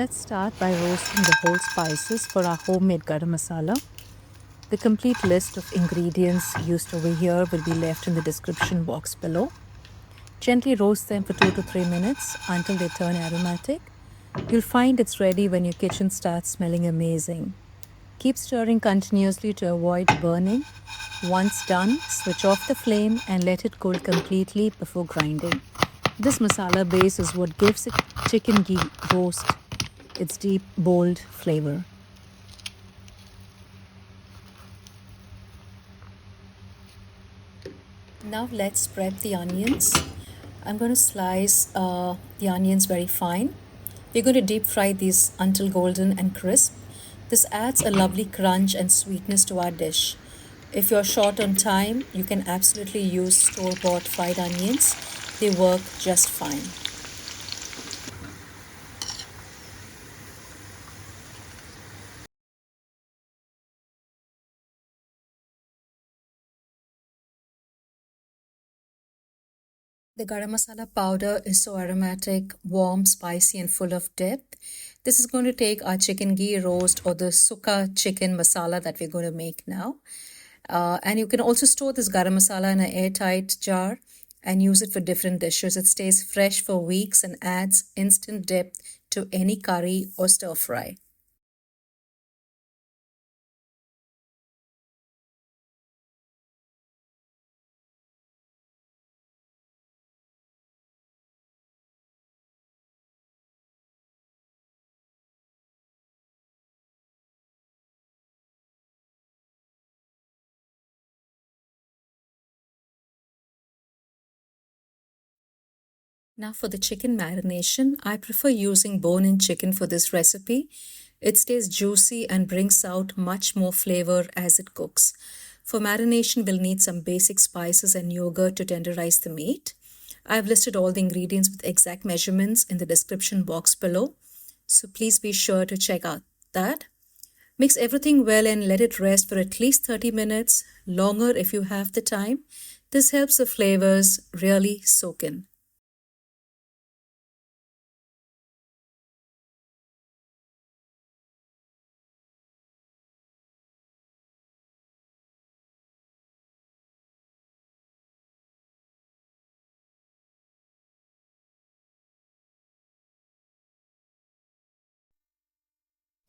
Let's start by roasting the whole spices for our homemade garam masala. The complete list of ingredients used over here will be left in the description box below. Gently roast them for 2 to 3 minutes until they turn aromatic. You'll find it's ready when your kitchen starts smelling amazing. Keep stirring continuously to avoid burning. Once done, switch off the flame and let it cool completely before grinding. This masala base is what gives a chicken ghee roast its deep, bold flavor. Now let's prep the onions. I'm going to slice the onions very fine. We're going to deep fry these until golden and crisp. This adds a lovely crunch and sweetness to our dish. If you're short on time, you can absolutely use store-bought fried onions. They work just fine. The garam masala powder is so aromatic, warm, spicy, and full of depth. This is going to take our chicken ghee roast or the Sukka chicken masala that we're going to make now. And you can also store this garam masala in an airtight jar and use it for different dishes. It stays fresh for weeks and adds instant depth to any curry or stir fry. Now for the chicken marination, I prefer using bone-in chicken for this recipe. It stays juicy and brings out much more flavor as it cooks. For marination, we'll need some basic spices and yogurt to tenderize the meat. I've listed all the ingredients with exact measurements in the description box below, so please be sure to check out that. Mix everything well and let it rest for at least 30 minutes, longer if you have the time. This helps the flavors really soak in.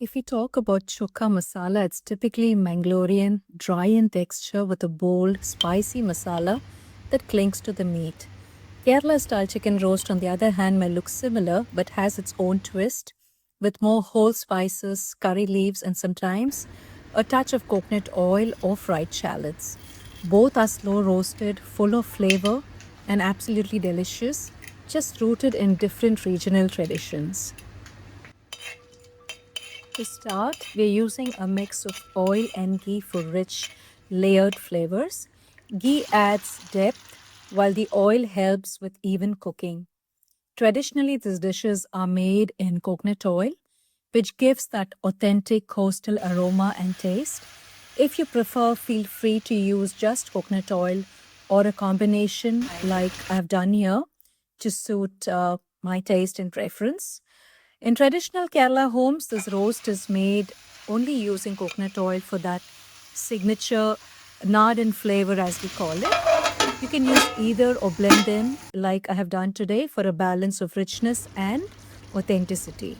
If we talk about Chukka masala, it's typically Mangalorean, dry in texture with a bold, spicy masala that clings to the meat. Kerala style chicken roast, on the other hand, may look similar but has its own twist with more whole spices, curry leaves, and sometimes a touch of coconut oil or fried shallots. Both are slow roasted, full of flavor, and absolutely delicious, just rooted in different regional traditions. To start, we're using a mix of oil and ghee for rich, layered flavors. Ghee adds depth, while the oil helps with even cooking. Traditionally, these dishes are made in coconut oil, which gives that authentic coastal aroma and taste. If you prefer, feel free to use just coconut oil or a combination like I've done here to suit my taste and preference. In traditional Kerala homes, this roast is made only using coconut oil for that signature Nardan flavor, as we call it. You can use either or blend them like I have done today for a balance of richness and authenticity.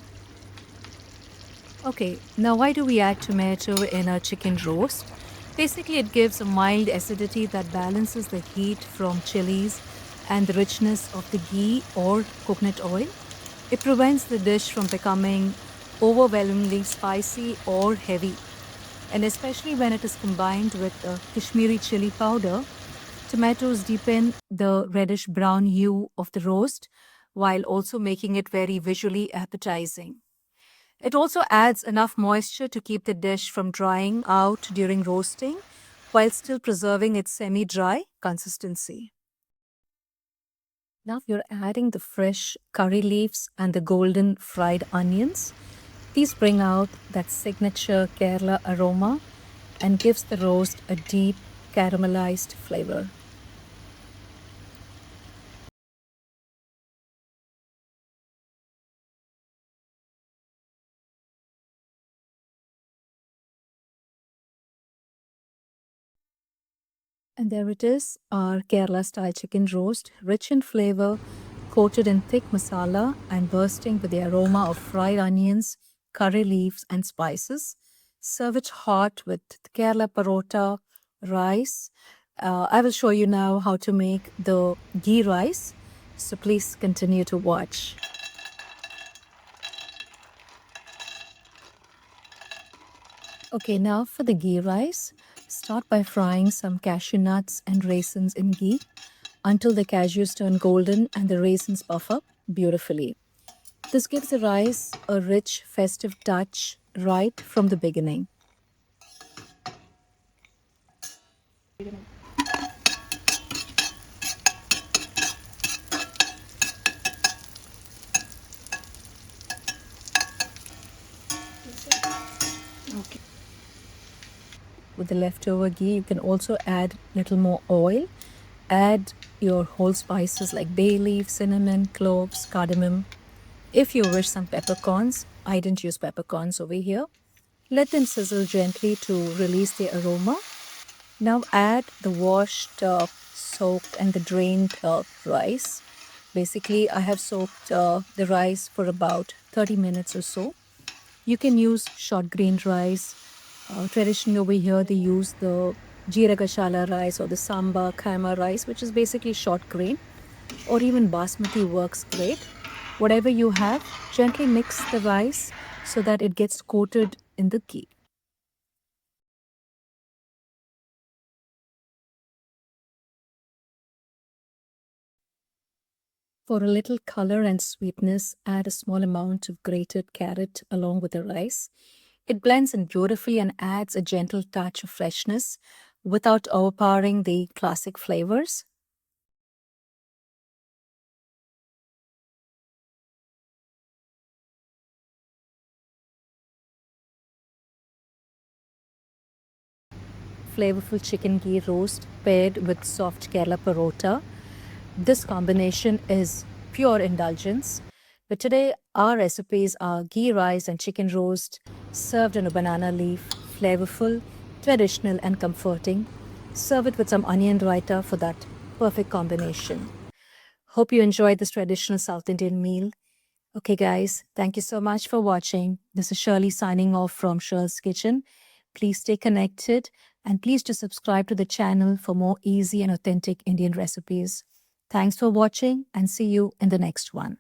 Okay, now why do we add tomato in a chicken roast? Basically, it gives a mild acidity that balances the heat from chilies and the richness of the ghee or coconut oil. It prevents the dish from becoming overwhelmingly spicy or heavy. And especially when it is combined with Kashmiri chili powder, tomatoes deepen the reddish brown hue of the roast while also making it very visually appetizing. It also adds enough moisture to keep the dish from drying out during roasting while still preserving its semi-dry consistency. Now you're adding the fresh curry leaves and the golden fried onions. These bring out that signature Kerala aroma and gives the roast a deep caramelized flavor. And there it is, our Kerala style chicken roast, rich in flavor, coated in thick masala and bursting with the aroma of fried onions, curry leaves, and spices. Serve it hot with Kerala parota, rice. I will show you now how to make the ghee rice. So please continue to watch. Okay, now for the ghee rice, start by frying some cashew nuts and raisins in ghee until the cashews turn golden and the raisins puff up beautifully. This gives the rice a rich, festive touch right from the beginning. With the leftover ghee, you can also add a little more oil. Add your whole spices like bay leaf, cinnamon, cloves, cardamom. If you wish some peppercorns, I didn't use peppercorns over here. Let them sizzle gently to release the aroma. Now add the washed, soaked, and the drained rice. Basically, I have soaked the rice for about 30 minutes or so. You can use short grained rice. Traditionally over here, they use the jeera gashala rice or the samba kaima rice, which is basically short grain, or even basmati works great. Whatever you have, gently mix the rice so that it gets coated in the ghee. For a little color and sweetness, add a small amount of grated carrot along with the rice. It blends in beautifully and adds a gentle touch of freshness without overpowering the classic flavors. Flavorful chicken ghee roast paired with soft Kerala parota. This combination is pure indulgence. But today, our recipes are ghee rice and chicken roast served on a banana leaf, flavorful, traditional, and comforting. Serve it with some onion raita for that perfect combination. Hope you enjoyed this traditional South Indian meal. Okay, guys, thank you so much for watching. This is Shirley signing off from Shirl's Kitchen. Please stay connected and please do subscribe to the channel for more easy and authentic Indian recipes. Thanks for watching and see you in the next one.